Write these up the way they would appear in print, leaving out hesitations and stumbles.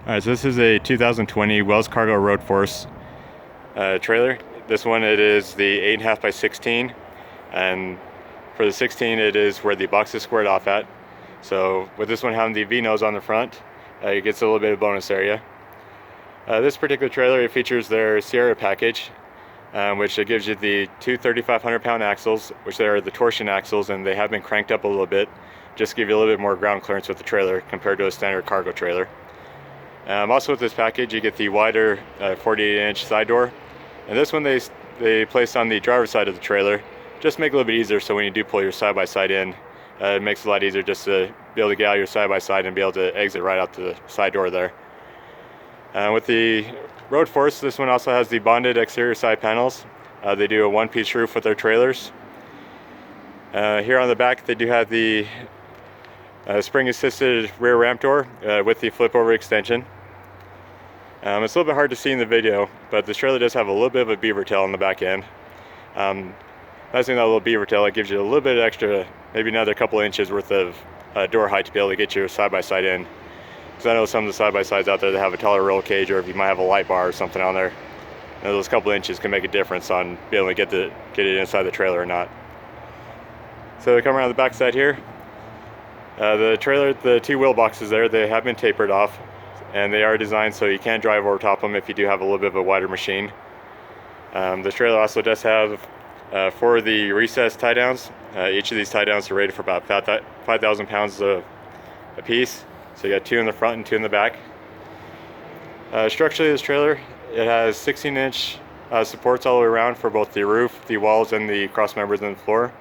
Alright, so this is a 2020 Wells Cargo Road Force trailer. This one, it is the 8.5 by 16, and for the 16 it is where the box is squared off at. So with this one having the V-nose on the front, it gets a little bit of bonus area. This particular trailer, it features their Sierra package, which it gives you the two 3,500 pound axles, which are the torsion axles, and they have been cranked up a little bit, just to give you a little bit more ground clearance with the trailer compared to a standard cargo trailer. Also with this package, you get the wider 48-inch side door, and this one they placed on the driver's side of the trailer, just to make it a little bit easier. So when you do pull your side-by-side in, it makes it a lot easier just to be able to get out your side-by-side and be able to exit right out the side door there. With the Road Force, this one also has the bonded exterior side panels. They do a one-piece roof with their trailers. Here on the back, they do have the spring-assisted rear ramp door with the flip-over extension. It's a little bit hard to see in the video, but this trailer does have a little bit of a Beavertail on the back end. Nice thing, that little Beavertail, it gives you a little bit extra, maybe another couple inches worth of door height to be able to get your side-by-side in. Because I know some of the side-by-sides out there that have a taller roll cage, or if you might have a light bar or something on there, those couple inches can make a difference on being able to get it inside the trailer or not. So come around the back side here. The trailer, the two wheel boxes there, they have been tapered off, and they are designed so you can drive over top them if you do have a little bit of a wider machine. The trailer also does have for the recessed tie downs. Each of these tie downs are rated for about 5,000 pounds a piece. So you got two in the front and two in the back. Structurally, this trailer, it has 16-inch supports all the way around for both the roof, the walls, and the cross members in the floor.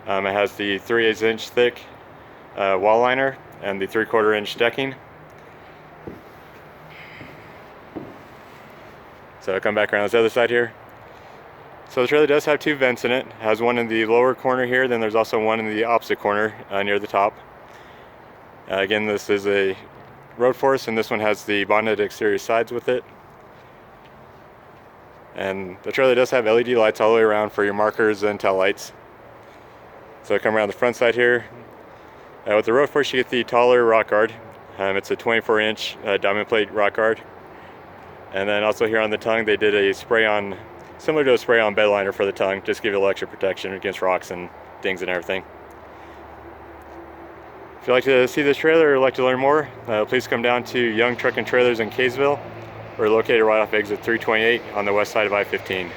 It has the 3/8-inch thick wall liner and the 3/4-inch decking. So I'll come back around this other side here. So the trailer does have two vents in it. It has one in the lower corner here, then there's also one in the opposite corner near the top. Again, this is a Road Force, and this one has the bonded exterior sides with it. And the trailer does have LED lights all the way around for your markers and tail lights. So I come around the front side here. With the Road Force, you get the taller rock guard. It's a 24-inch diamond plate rock guard. And then also here on the tongue, they did a spray-on, similar to a spray-on bed liner for the tongue, just to give you a little extra protection against rocks and dings and everything. If you'd like to see this trailer or like to learn more, please come down to Young Truck and Trailers in Kaysville. We're located right off exit 328 on the west side of I-15.